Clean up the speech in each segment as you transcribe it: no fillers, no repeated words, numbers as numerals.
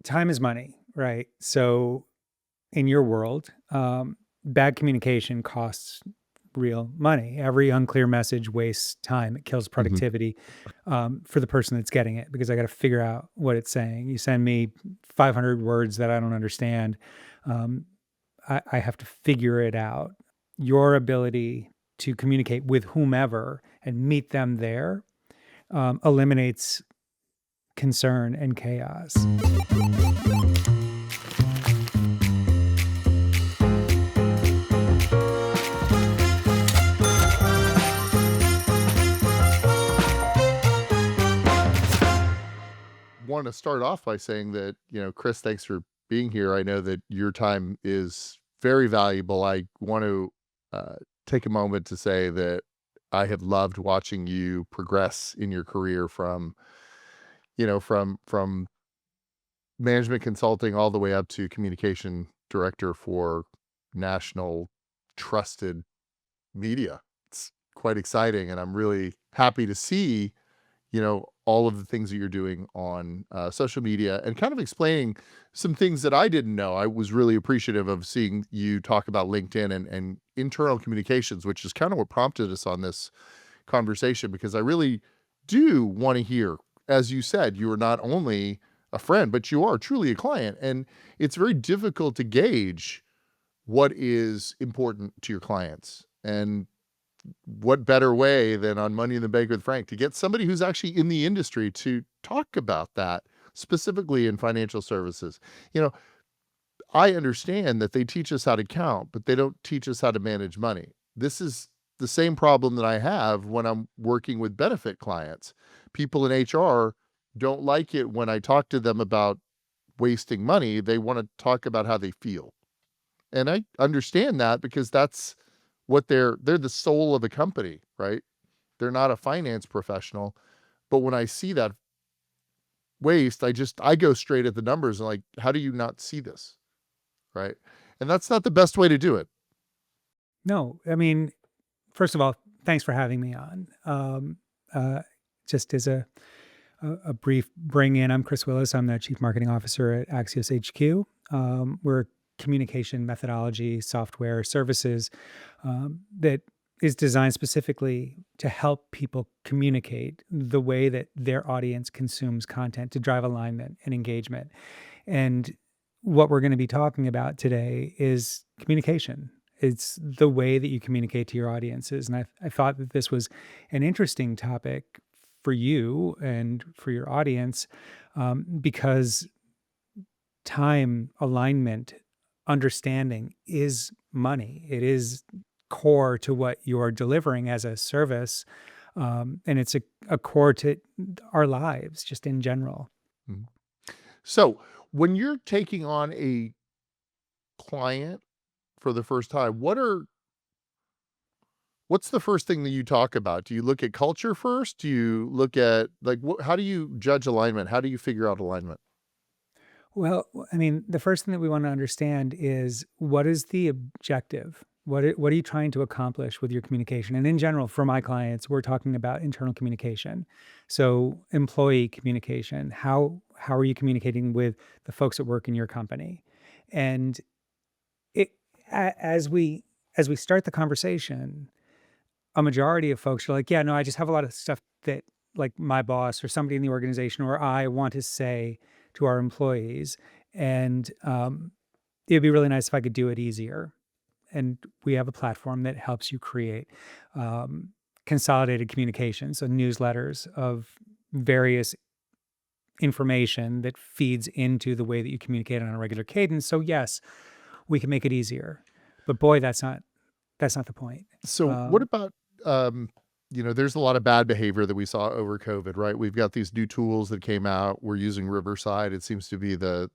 time is money, right? So in your world, bad communication costs real money. Every unclear message wastes time. It kills Mhm. productivity for the person that's getting it because I got to figure out what it's saying. You send me 500 words that I don't understand. Um, I have to figure it out. Your ability to communicate with whomever and meet them there eliminates concern and chaos. Want to start off by saying that, Chris, thanks for being here. I know that your time is very valuable. I want to uh, take a moment to say that I have loved watching you progress in your career from management consulting all the way up to communication director for national trusted media. It's quite exciting, and I'm really happy to see all of the things that you're doing on social media and kind of explaining some things that I didn't know. I was really appreciative of seeing you talk about LinkedIn and internal communications, which is kind of what prompted us on this conversation, because I really do want to hear, as you said, you are not only a friend, but you are truly a client. And it's very difficult to gauge what is important to your clients. And what better way than on Money in the Bank with Frank to get somebody who's actually in the industry to talk about that, specifically in financial services. You know, I understand that they teach us how to count, but they don't teach us how to manage money. This is the same problem that I have when I'm working with benefit clients. People in HR don't like it when I talk to them about wasting money. They want to talk about how they feel. And I understand that because that's what they're the soul of the company, right? They're not a finance professional. But when I see that waste, I go straight at the numbers and like, how do you not see this? Right. And that's not the best way to do it. No, I mean, first of all, thanks for having me on. Uh, just as a brief bring in, I'm Chris Willis. I'm the Chief Marketing Officer at Axios HQ. We're a communication methodology software services that is designed specifically to help people communicate the way that their audience consumes content to drive alignment and engagement. And what we're going to be talking about today is communication. It's the way that you communicate to your audiences. And I thought that this was an interesting topic for you and for your audience because time, alignment, understanding is money. It is core to what you're delivering as a service. And it's a core to our lives just in general. Mhm. So when you're taking on a client for the first time, what's the first thing that you talk about? Do you look at culture first? Do you look at like how do you judge alignment? How do you figure out alignment? Well, I mean, the first thing that we want to understand is what is the objective? What are you trying to accomplish with your communication? And in general, for my clients, we're talking about internal communication. So, employee communication. How are you communicating with the folks that work in your company? And it as we start the conversation, a majority of folks are like, "Yeah, no, I just have a lot of stuff that like my boss or somebody in the organization or I want to say to our employees, and it'd be really nice if I could do it easier." And we have a platform that helps you create um, consolidated communication, so newsletters of various information that feeds into the way that you communicate on a regular cadence. So yes, we can make it easier, but boy, that's not the point. So what Um, about um there's a lot of bad behavior that we saw over COVID, right? We've got these new tools that came out. We're using Riverside. It seems to be the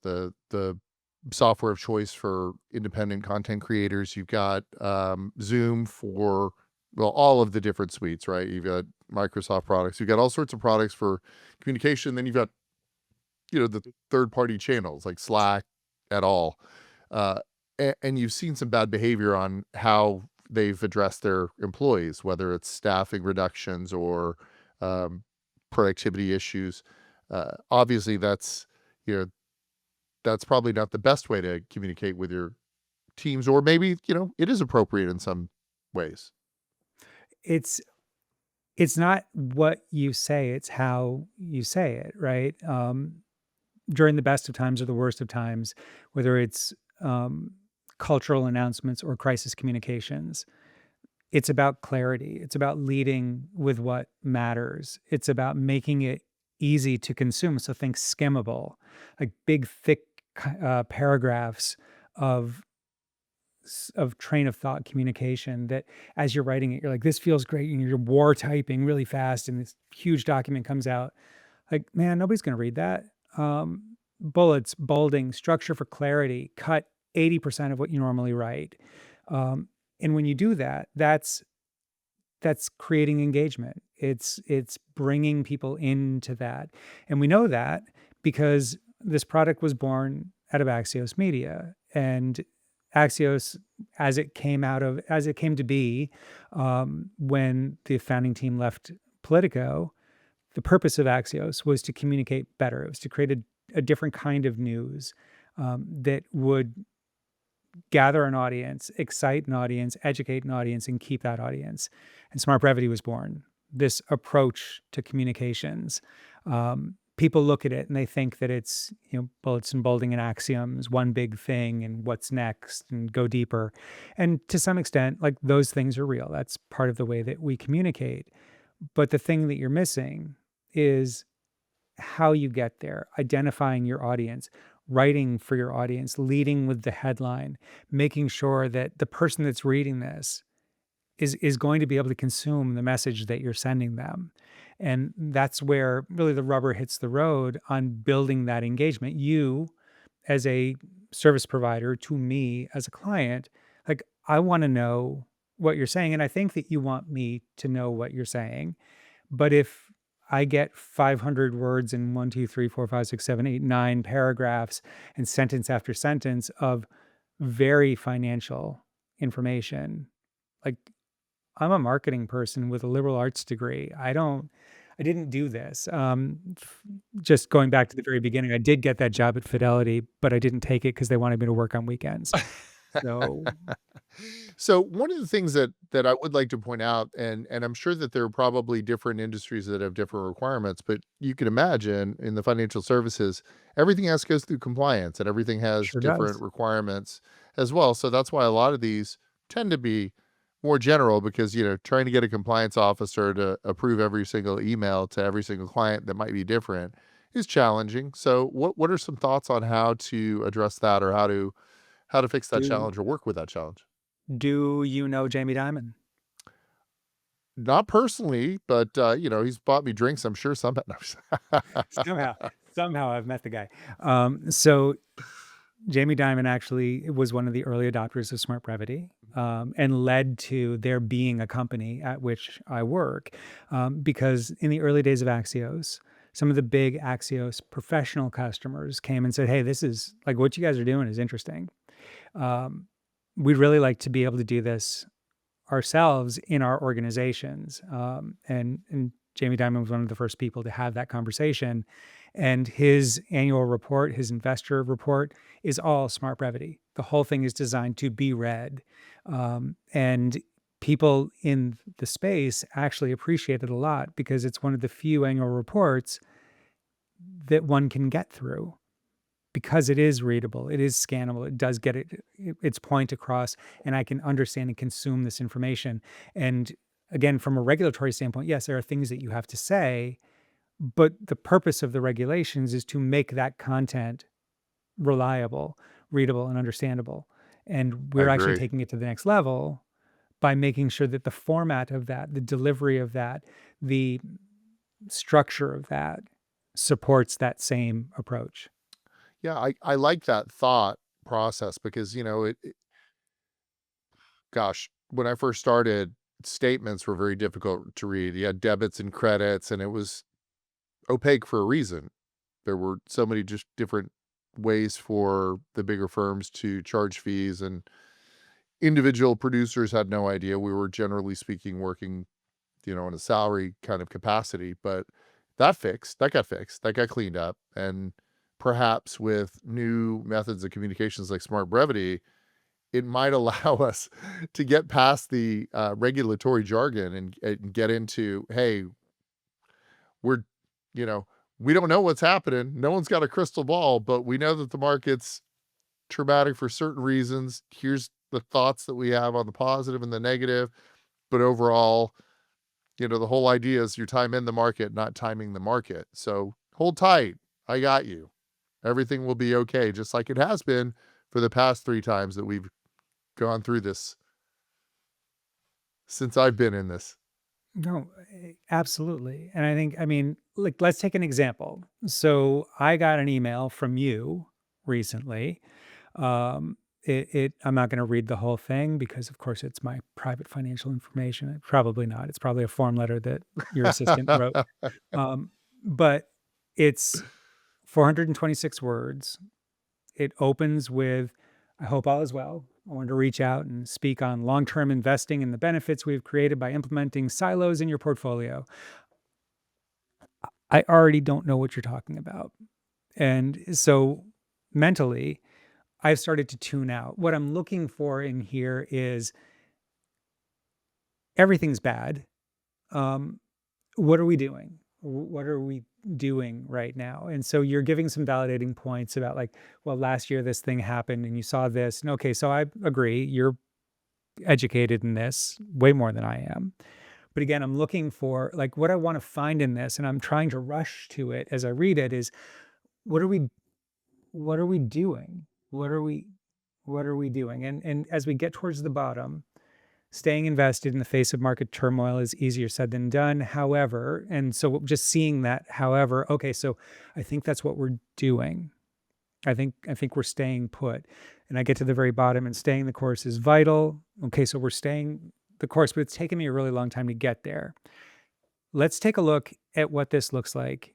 software of choice for independent content creators. You've got Zoom for well, all of the different suites, right? You've got Microsoft products. You've got all sorts of products for communication. Then you've got, the third party channels like Slack at all. Uh, and you've seen some bad behavior on how they've addressed their employees, whether it's staffing reductions or um, productivity issues. Obviously, that's you know that's probably not the best way to communicate with your teams, or maybe, it is appropriate in some ways. It's it's not what you say, it's how you say it, right? During the best of times or the worst of times, whether it's cultural announcements or crisis communications, it's about clarity. It's about leading with what matters. It's about making it easy to consume. So think skimmable, like big, thick paragraphs of of train of thought communication that as you're writing it, you're like, this feels great. And you're war typing really fast, and this huge document comes out. Like, man, nobody's going to read that. Bullets, bolding, structure for clarity, cut 80% of what you normally write. And when you do that, that's creating engagement. It's bringing people into that. And we know that because this product was born out of Axios Media. And Axios, as it came to be, when the founding team left Politico, the purpose of Axios was to communicate better. It was to create a different kind of news that would gather an audience, excite an audience, educate an audience, and keep that audience. And Smart Brevity was born. This approach to communications. People look at it and they think that it's, bullets and bolding and axioms, one big thing, and what's next, and go deeper. And to some extent, like those things are real. That's part of the way that we communicate. But the thing that you're missing is how you get there, identifying your audience, writing for your audience, leading with the headline, making sure that the person that's reading this is going to be able to consume the message that you're sending them. And that's where really the rubber hits the road on building that engagement. You, as a service provider, to me as a client, like I want to know what you're saying. And I think that you want me to know what you're saying. But if I get 500 words in 1, 2, 3, 4, 5, 6, 7, 8, 9 paragraphs and sentence after sentence of very financial information, like I'm a marketing person with a liberal arts degree. I didn't do this. Just going back to the very beginning, I did get that job at Fidelity, but I didn't take it because they wanted me to work on weekends. So So one of the things that I would like to point out, and I'm sure that there are probably different industries that have different requirements, but you can imagine in the financial services, everything has to go through compliance, and everything has sure different does. requirements as well. So that's why a lot of these tend to be more general, because trying to get a compliance officer to approve every single email to every single client that might be different is challenging. So what are some thoughts on how to address that, or how to fix that Do challenge or work with that challenge? do you know Jamie Dimon? Not personally, but, he's bought me drinks, I'm sure, sometimes. Somehow, somehow I've met the guy. So Jamie Dimon actually was one of the early adopters of Smart Brevity, and led to there being a company at which I work. Because in the early days of Axios, some of the big Axios professional customers came and said, "Hey, this is like what you guys are doing is interesting. Um, we'd really like to be able to do this ourselves in our organizations." And Jamie Dimon was one of the first people to have that conversation. And his annual report, his investor report, is all Smart Brevity. The whole thing is designed to be read. And people in the space actually appreciate it a lot because it's one of the few annual reports that one can get through because it is readable, it is scannable, it does get its point across, and I can understand and consume this information. And again, from a regulatory standpoint, yes, there are things that you have to say, but the purpose of the regulations is to make that content reliable, readable, and understandable. And I we're actually agree. taking it to the next level by making sure that the format of that, the delivery of that, the structure of that supports that same approach. Yeah, I like that thought process because, gosh, when I first started, statements were very difficult to read. You had debits and credits, and it was opaque for a reason. There were so many just different ways for the bigger firms to charge fees, and individual producers had no idea. We were, generally speaking, working, in a salary kind of capacity, but that got fixed, that got cleaned up, and perhaps with new methods of communications like Smart Brevity, it might allow us to get past the regulatory jargon and get into, hey, we're, you know, we don't know what's happening. No one's got a crystal ball, but we know that the market's traumatic for certain reasons. Here's the thoughts that we have on the positive and the negative. But overall, the whole idea is your time in the market, not timing the market. So hold tight. I got you. Everything will be okay, just like it has been for the past 3 times that we've gone through this since I've been in this. No, absolutely. And I mean, like, let's take an example. So I got an email from you recently. I'm not going to read the whole thing because, of course, it's my private financial information. Probably not. It's probably a form letter that your assistant wrote. Um, but it's 426 words. It opens with, I hope all is well. I wanted to reach out and speak on long term investing and the benefits we've created by implementing silos in your portfolio. I already don't know what you're talking about. And so mentally, I've started to tune out. What I'm looking for in here is everything's bad. Um, what are we doing? What are we doing right now? And so you're giving some validating points about, like, well, last year this thing happened and you saw this. And okay, so I agree. You're educated in this way more than I am. But again, I'm looking for, like, what I want to find in this, and I'm trying to rush to it as I read it, is what are we doing? What are we doing? And as we get towards the bottom, staying invested in the face of market turmoil is easier said than done. However, and so just seeing that, however, okay, so I think that's what we're doing. I think we're staying put. And I get to the very bottom, and staying the course is vital. Okay, so we're staying the course, but it's taken me a really long time to get there. Let's take a look at what this looks like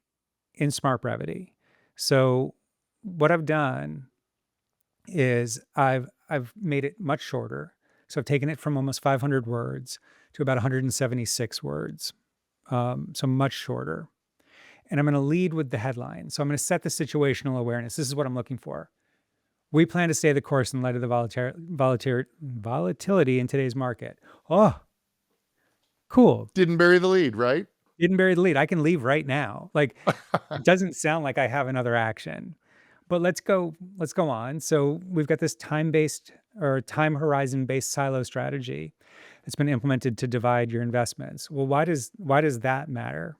in Smart Brevity. So what I've done is I've made it much shorter. So I've taken it from almost 500 words to about 176 words. So much shorter. And I'm going to lead with the headline. So I'm going to set the situational awareness. This is what I'm looking for. We plan to stay the course in light of the volatility in today's market. Oh, cool. Didn't bury the lead, right? Didn't bury the lead. I can leave right now. Like, it doesn't sound like I have another action. But let's go on. So we've got this time-based or time horizon-based silo strategy that's been implemented to divide your investments. Well, why does that matter?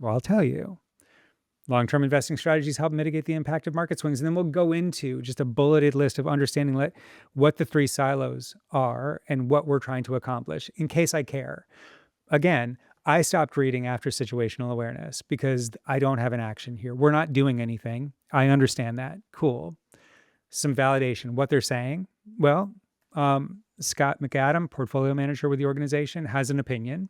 Well, I'll tell you. Long-term investing strategies help mitigate the impact of market swings. And then we'll go into just a bulleted list of understanding what the 3 silos are and what we're trying to accomplish, in case I care. Again, I stopped reading after situational awareness because I don't have an action here. We're not doing anything. I understand that. Cool. Some validation. What they're saying? Well, Scott McAdam, portfolio manager with the organization, has an opinion.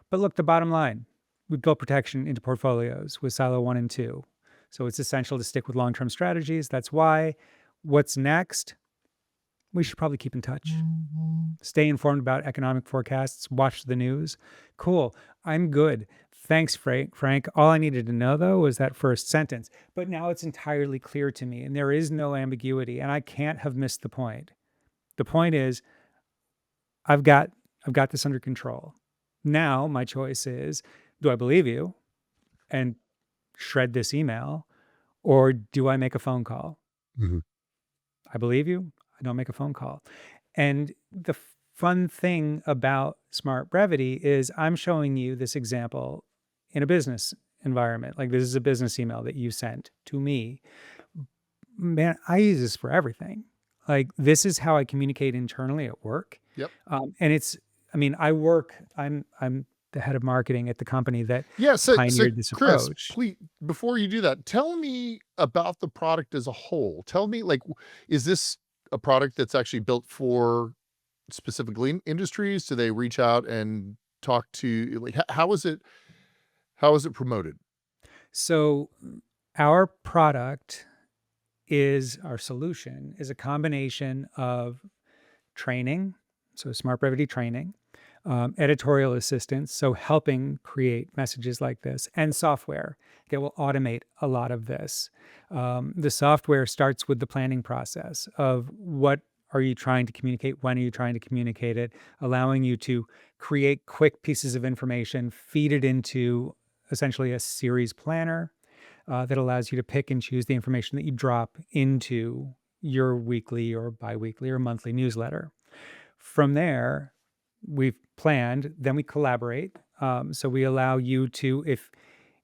But look, the bottom line, we built protection into portfolios with silo 1 and 2. So it's essential to stick with long-term strategies. That's why. What's next? We should probably keep in touch. Stay informed about economic forecasts. Watch the news. Cool. I'm good. Thanks, Frank. All I needed to know, though, was that first sentence. But now it's entirely clear to me, and there is no ambiguity, and I can't have missed the point. The point is, I've got this under control. Now my choice is, do I believe you and shred this email, or do I make a phone call? Mhm. I believe you. I don't make a phone call. And the fun thing about Smart Brevity is I'm showing you this example in a business environment. Like, this is a business email that you sent to me. Man, I use this for everything. Like, this is how I communicate internally at work. Yep. And it's, I mean, I'm the head of marketing at the company that Yeah, so pioneered this Chris, approach. please, before you do that, tell me about the product as a whole. Tell me, like, is this a product that's actually built for specific industries? Do they reach out and talk to, like, how is it promoted? So our product our solution is a combination of training, so Smart Brevity training, editorial assistance, so helping create messages like this, and software that will automate a lot of this. The software starts with the planning process of what are you trying to communicate, when are you trying to communicate it, allowing you to create quick pieces of information, feed it into essentially a series planner that allows you to pick and choose the information that you drop into your weekly or biweekly or monthly newsletter. From there, we've planned, then we collaborate. So we allow you to,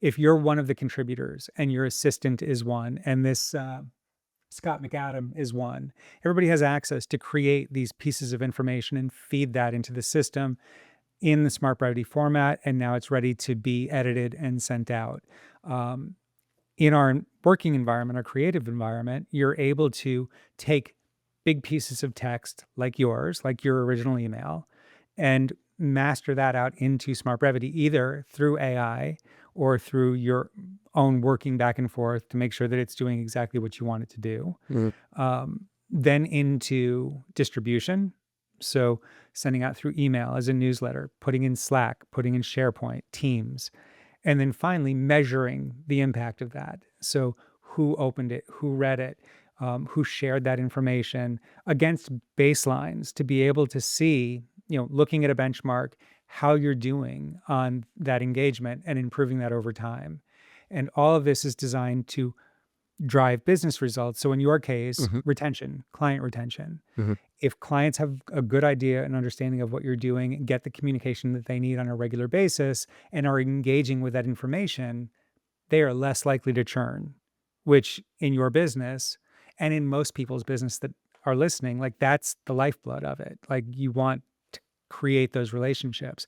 if you're one of the contributors and your assistant is one, and this Scott McAdam is one, everybody has access to create these pieces of information and feed that into the system in the Smart Brevity format, and now it's ready to be edited and sent out. Um, in our working environment, our creative environment, you're able to take big pieces of text like yours, like your original email, and master that out into Smart Brevity, either through AI or through your own working back and forth to make sure that it's doing exactly what you want it to do. Mhm. Then into distribution. So sending out through email as a newsletter, putting in Slack, putting in SharePoint, Teams, and then finally measuring the impact of that. So who opened it, who read it, who shared that information against baselines to be able to see, looking at a benchmark, how you're doing on that engagement and improving that over time. And all of this is designed to drive business results. So in your case, Mhm. retention, client retention. Mhm. If clients have a good idea and understanding of what you're doing, get the communication that they need on a regular basis, and are engaging with that information, they are less likely to churn, which in your business and in most people's business that are listening, like that's the lifeblood of it. Like you want to create those relationships.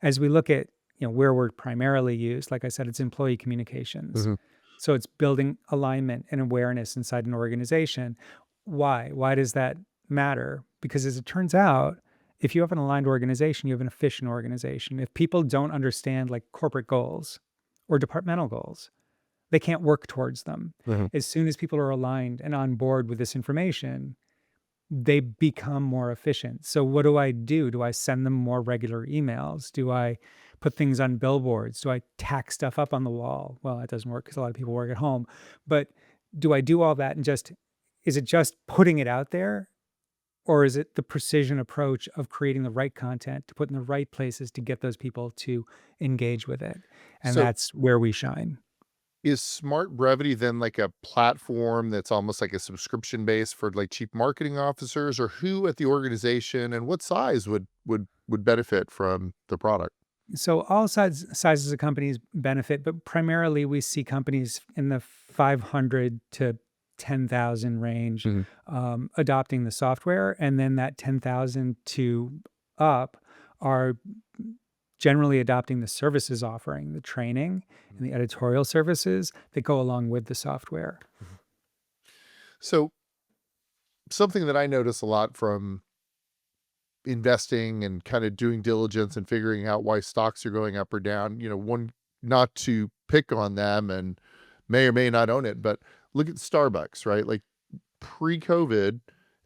As we look at, where we're primarily used, like I said, it's employee communications. Mhm. So it's building alignment and awareness inside an organization. Why? Why does that matter? Because as it turns out, if you have an aligned organization, you have an efficient organization. If people don't understand like corporate goals or departmental goals, they can't work towards them. Mhm. As soon as people are aligned and on board with this information, they become more efficient. So what do I do? Do I send them more regular emails? Do I put things on billboards? Do I tack stuff up on the wall? Well, that doesn't work because a lot of people work at home. But do I do all that and is it just putting it out there? Or is it the precision approach of creating the right content to put in the right places to get those people to engage with it? And So that's where we shine. is Smart Brevity then like a platform that's almost like a subscription base for like chief marketing officers, or who at the organization and what size would benefit from the product? So all sizes of companies benefit, but primarily we see companies in the 500 to 10,000 range Mhm. adopting the software, and then that 10,000 to up are generally adopting the services offering, the training and the editorial services that go along with the software. So something that I notice a lot from investing and kind of doing diligence and figuring out why stocks are going up or down, one, not to pick on them and may or may not own it, but look at Starbucks, right? Like pre-COVID,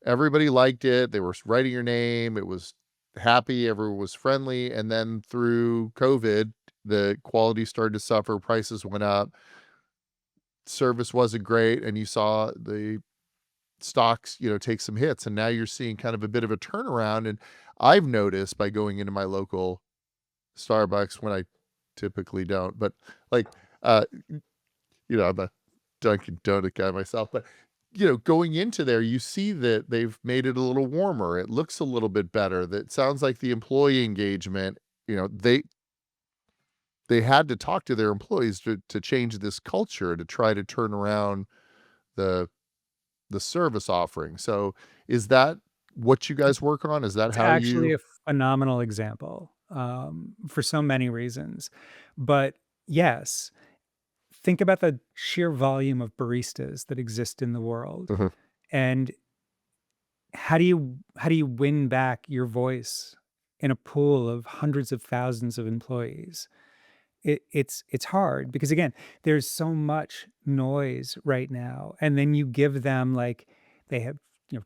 everybody liked it. They were writing your name. It was happy. Everyone was friendly. And then through COVID, the quality started to suffer. Prices went up. Service wasn't great. And you saw the stocks, take some hits. And now you're seeing kind of a bit of a turnaround. And I've noticed by going into my local Starbucks when I typically don't, but like, uh, I'm a Dunkin' Donut guy myself, but going into there, you see that they've made it a little warmer. It looks a little bit better. That sounds like the employee engagement, they had to talk to their employees to change this culture to try to turn around the the service offering. So is that what you guys work on? Is that It's how actually you a phenomenal example for so many reasons. But yes, think about the sheer volume of baristas that exist in the world. Mhm. And how do you win back your voice in a pool of hundreds of thousands of employees? It's hard because again, there's so much noise right now. And then you give them like they have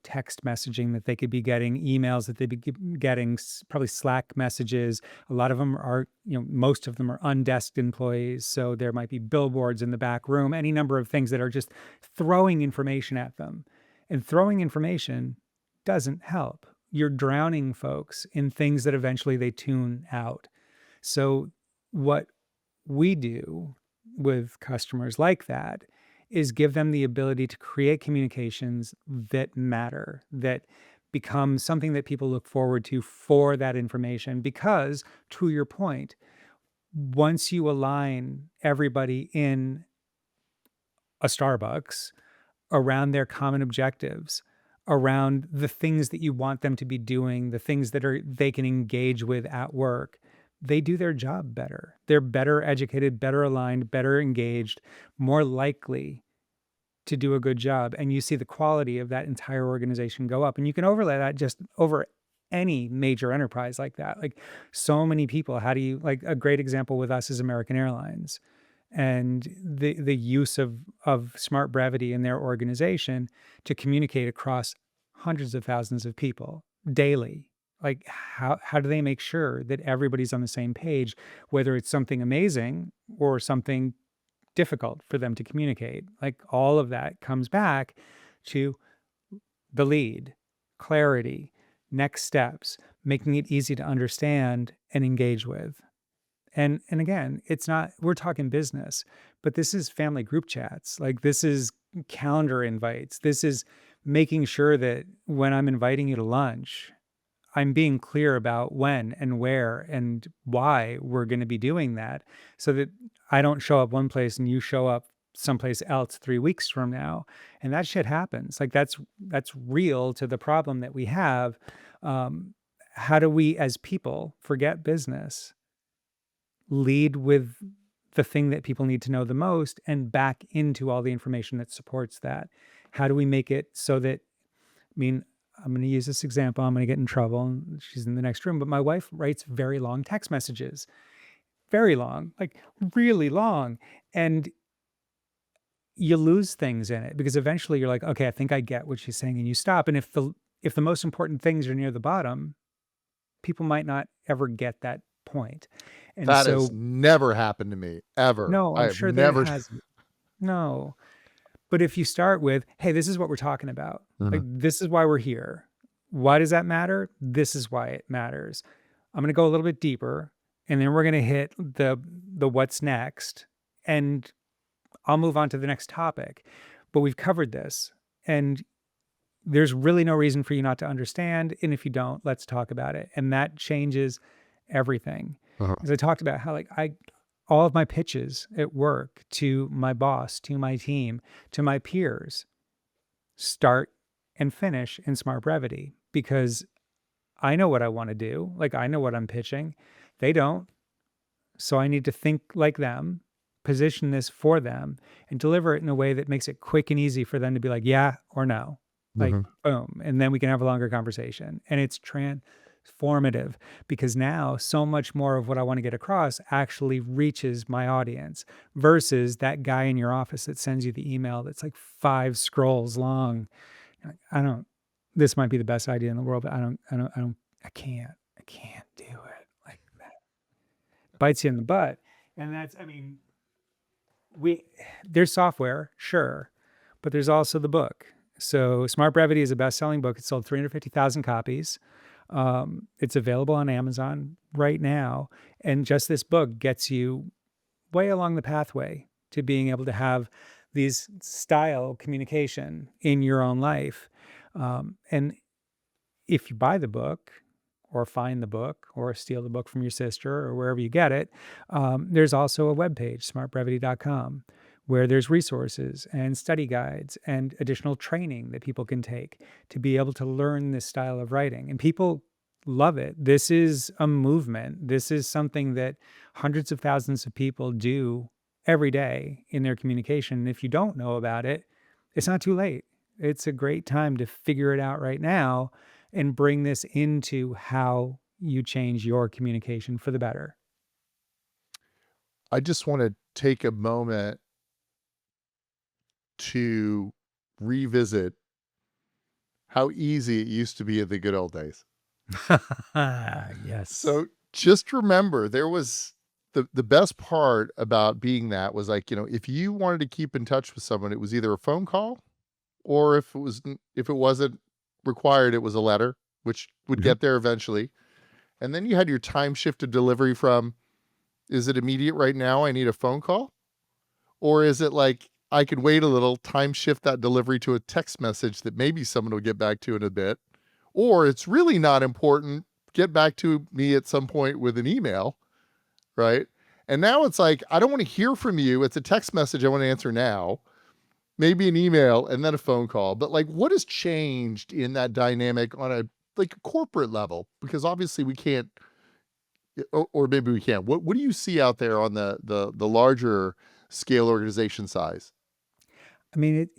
text messaging that they could be getting, emails that they'd be getting, probably Slack messages. A lot of them are, most of them are undesked employees. So there might be billboards in the back room, any number of things that are just throwing information at them. And throwing information doesn't help. You're drowning folks in things that eventually they tune out. So what we do with customers like that is give them the ability to create communications that matter, that become something that people look forward to for that information. Because, to your point, once you align everybody in a Starbucks around their common objectives, around the things that you want them to be doing, the things that they can engage with at work, they do their job better. They're better educated, better aligned, better engaged, more likely to do a good job. And you see the quality of that entire organization go up. And you can overlay that just over any major enterprise like that. Like, so many people, how do you, like, a great example with us is American Airlines and the use of Smart Brevity in their organization to communicate across hundreds of thousands of people daily. Like, how do they make sure that everybody's on the same page, whether it's something amazing or something difficult for them to communicate? Like, all of that comes back to the lead, clarity, next steps, making it easy to understand and engage with. And again, it's not, we're talking business, but this is family group chats. Like, this is calendar invites. This is making sure that when I'm inviting you to lunch, I'm being clear about when and where and why we're going to be doing that, so that I don't show up one place and you show up someplace else 3 weeks from now. And that shit happens. Like, that's real to the problem that we have. Um, how do we as people forget business, lead with the thing that people need to know the most, and back into all the information that supports that? How do we make it so that, I mean, I'm going to use this example. I'm going to get in trouble, and she's in the next room, but my wife writes very long text messages, very long, like really long. And you lose things in it because eventually you're like, okay, I think I get what she's saying. And you stop. And if the most important things are near the bottom, people might not ever get that point. And That has so, never happened to me, ever. no, I I'm have sure that it never. hasn't. No. But if you start with, hey, this is what we're talking about, like, Mhm. this is why we're here. Why does that matter? This is why it matters. I'm going to go a little bit deeper, and then we're going to hit the what's next, and I'll move on to the next topic. But we've covered this, and there's really no reason for you not to understand. And if you don't, let's talk about it. And that changes everything. Uh-huh. As I talked about how, like, all of my pitches at work to my boss, to my team, to my peers start and finish in Smart Brevity, because I know what I want to do. Like, I know what I'm pitching. They don't. So I need to think like them, position this for them, and deliver it in a way that makes it quick and easy for them to be like, yeah or no. Like, Mhm. boom. And then we can have a longer conversation. And it's transformative, because now so much more of what I want to get across actually reaches my audience, versus that guy in your office that sends you the email that's like 5 scrolls long. You're like, I don't, this might be the best idea in the world, but I can't do it. Like, that bites you in the butt. And that's, I mean, we there's software, sure, but there's also the book. So Smart Brevity is a best-selling book. It sold 350,000 copies. It's available on Amazon right now, and just this book gets you way along the pathway to being able to have these style communication in your own life. And if you buy the book, or find the book, or steal the book from your sister, or wherever you get it, there's also a webpage, smartbrevity.com, where there's resources and study guides and additional training that people can take to be able to learn this style of writing. And people love it. This is a movement. This is something that hundreds of thousands of people do every day in their communication. And if you don't know about it, it's not too late. It's a great time to figure it out right now and bring this into how you change your communication for the better. I just want to take a moment to revisit how easy it used to be in the good old days. Yes. So just remember, there was the best part about being that was like, if you wanted to keep in touch with someone, it was either a phone call, or if it wasn't required, it was a letter, which would Mhm. get there eventually. And then you had your time shifted delivery from, is it immediate right now? I need a phone call. Or is it like, I could wait a little, time shift that delivery to a text message that maybe someone will get back to in a bit. Or it's really not important, get back to me at some point with an email, right? And now it's like, I don't want to hear from you. It's a text message I want to answer now, maybe an email, and then a phone call. But like, what has changed in that dynamic on a like a corporate level? Because obviously we can't, or maybe we can. What do you see out there on the larger scale organization size? I mean,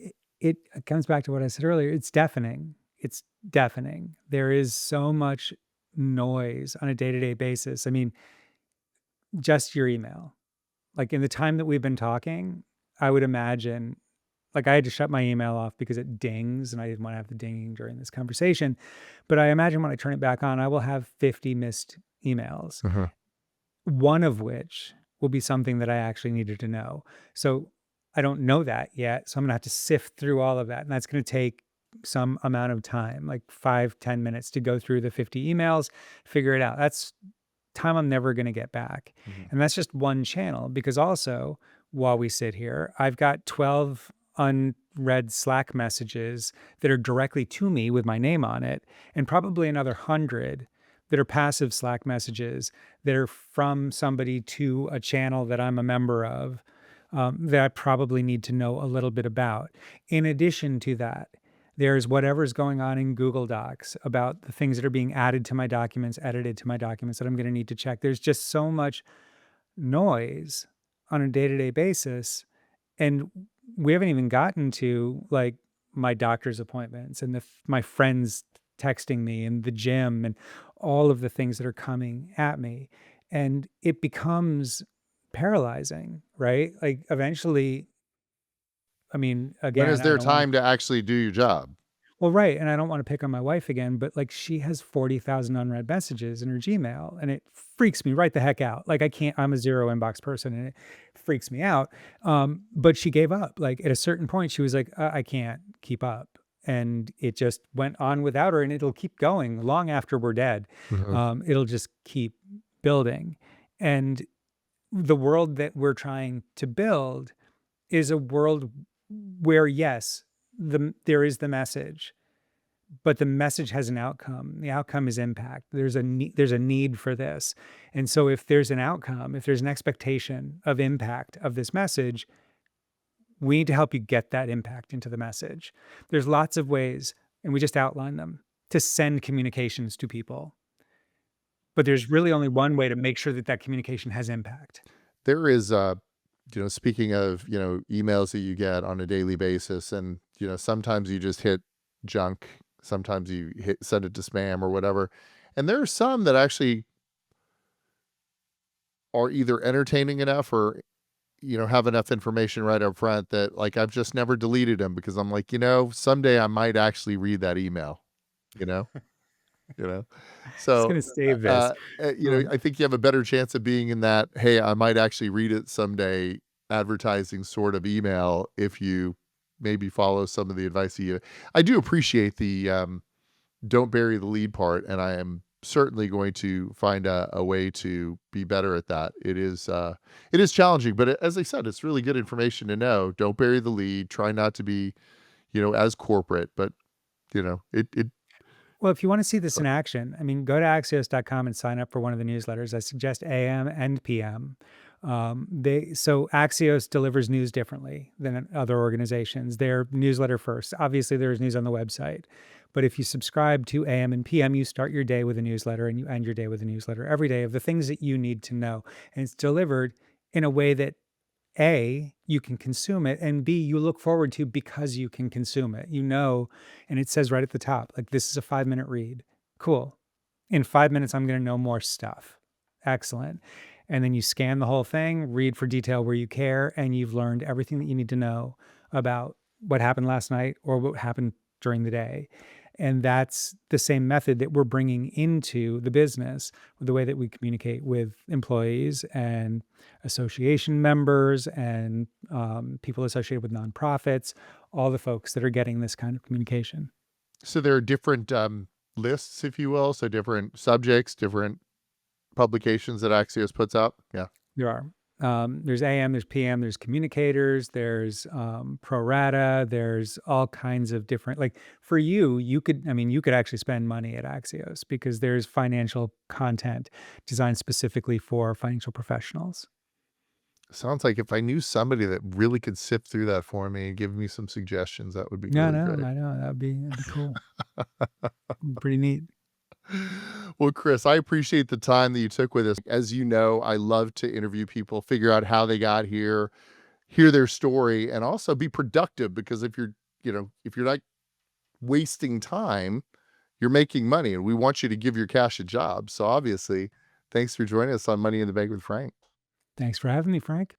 it comes back to what I said earlier. It's deafening. It's deafening. There is so much noise on a day-to-day basis. I mean, just your email. Like in the time that we've been talking, I would imagine like I had to shut my email off because it dings and I didn't want to have the dinging during this conversation. But I imagine when I turn it back on, I will have 50 missed emails, Uh-huh. one of which will be something that I actually needed to know. So I don't know that yet. So I'm gonna have to sift through all of that. And that's gonna take some amount of time, like 5, 10 minutes to go through the 50 emails, figure it out. That's time I'm never gonna get back. Mhm. And that's just one channel because also while we sit here, I've got 12 unread Slack messages that are directly to me with my name on it, and probably another 100 that are passive Slack messages that are from somebody to a channel that I'm a member of, that I probably need to know a little bit about. In addition to that, there's whatever's going on in Google Docs about the things that are being added to my documents, edited to my documents that I'm going to need to check. There's just so much noise on a day to day basis. And we haven't even gotten to like my doctor's appointments and my friends texting me and the gym and all of the things that are coming at me. And it becomes paralyzing, right? Like eventually, I mean, When again, is I there don't want to. time to actually do your job? Well, right, and I don't wanna pick on my wife again, but, like, she has 40,000 unread messages in her Gmail, and it freaks me right the heck out. Like, I can't I'm a 0 inbox person, and it freaks me out, but she gave up. Like, at a certain point, she was like, I can't keep up," and it just went on without her, and it'll keep going long after we're dead. Uh-huh. It'll just keep building, and the world that we're trying to build is a world where, yes, there is the message, but the message has an outcome. The outcome is impact. There's a need for this. And so if there's an outcome, if there's an expectation of impact of this message, we need to help you get that impact into the message. There's lots of ways, and we just outline them to send communications to people. But there's really only one way to make sure that that communication has impact. There is, speaking of, emails that you get on a daily basis, and, sometimes you just hit junk, sometimes you hit send it to spam or whatever. And there are some that actually are either entertaining enough or, have enough information right up front that like I've just never deleted them because I'm like, someday I might actually read that email, you know? You know? Just So, gonna save this. I think you have a better chance of being in that, "Hey, I might actually read it someday," advertising sort of email if you maybe follow some of the advice I do appreciate the, don't bury the lead part, and I am certainly going to find a way to be better at that. It is challenging, but as I said, it's really good information to know. Don't bury the lead, try not to be, as corporate, but, it Well, if you want to see this in action, I mean, go to axios.com and sign up for one of the newsletters. I suggest AM and PM. So Axios delivers news differently than other organizations. They're newsletter first. Obviously, there's news on the website, but if you subscribe to AM and PM, you start your day with a newsletter and you end your day with a newsletter every day of the things that you need to know, and it's delivered in a way that a, you can consume it, and B, you look forward to because you can consume it. You know, and it says right at the top, like, this is a 5-minute read. Cool. In 5 minutes, I'm going to know more stuff. Excellent. And then you scan the whole thing, read for detail where you care, and you've learned everything that you need to know about what happened last night or what happened during the day. And that's the same method that we're bringing into the business with the way that we communicate with employees and association members and people associated with nonprofits, all the folks that are getting this kind of communication. So there are different lists, if you will, so different subjects, different publications that Axios puts out. Yeah. There are. There's AM, there's PM, there's communicators, there's pro rata, there's all kinds of different. Like for you, you could actually spend money at Axios because there's financial content designed specifically for financial professionals. Sounds like if I knew somebody that really could sift through that for me and give me some suggestions, that would be No, really no, great. I know that'd be cool. Pretty neat. Well, Chris, I appreciate the time that you took with us. As you know, I love to interview people, figure out how they got here, hear their story, and also be productive because if you're not wasting time, you're making money and we want you to give your cash a job. So obviously, thanks for joining us on Money in the Bank with Frank. Thanks for having me, Frank.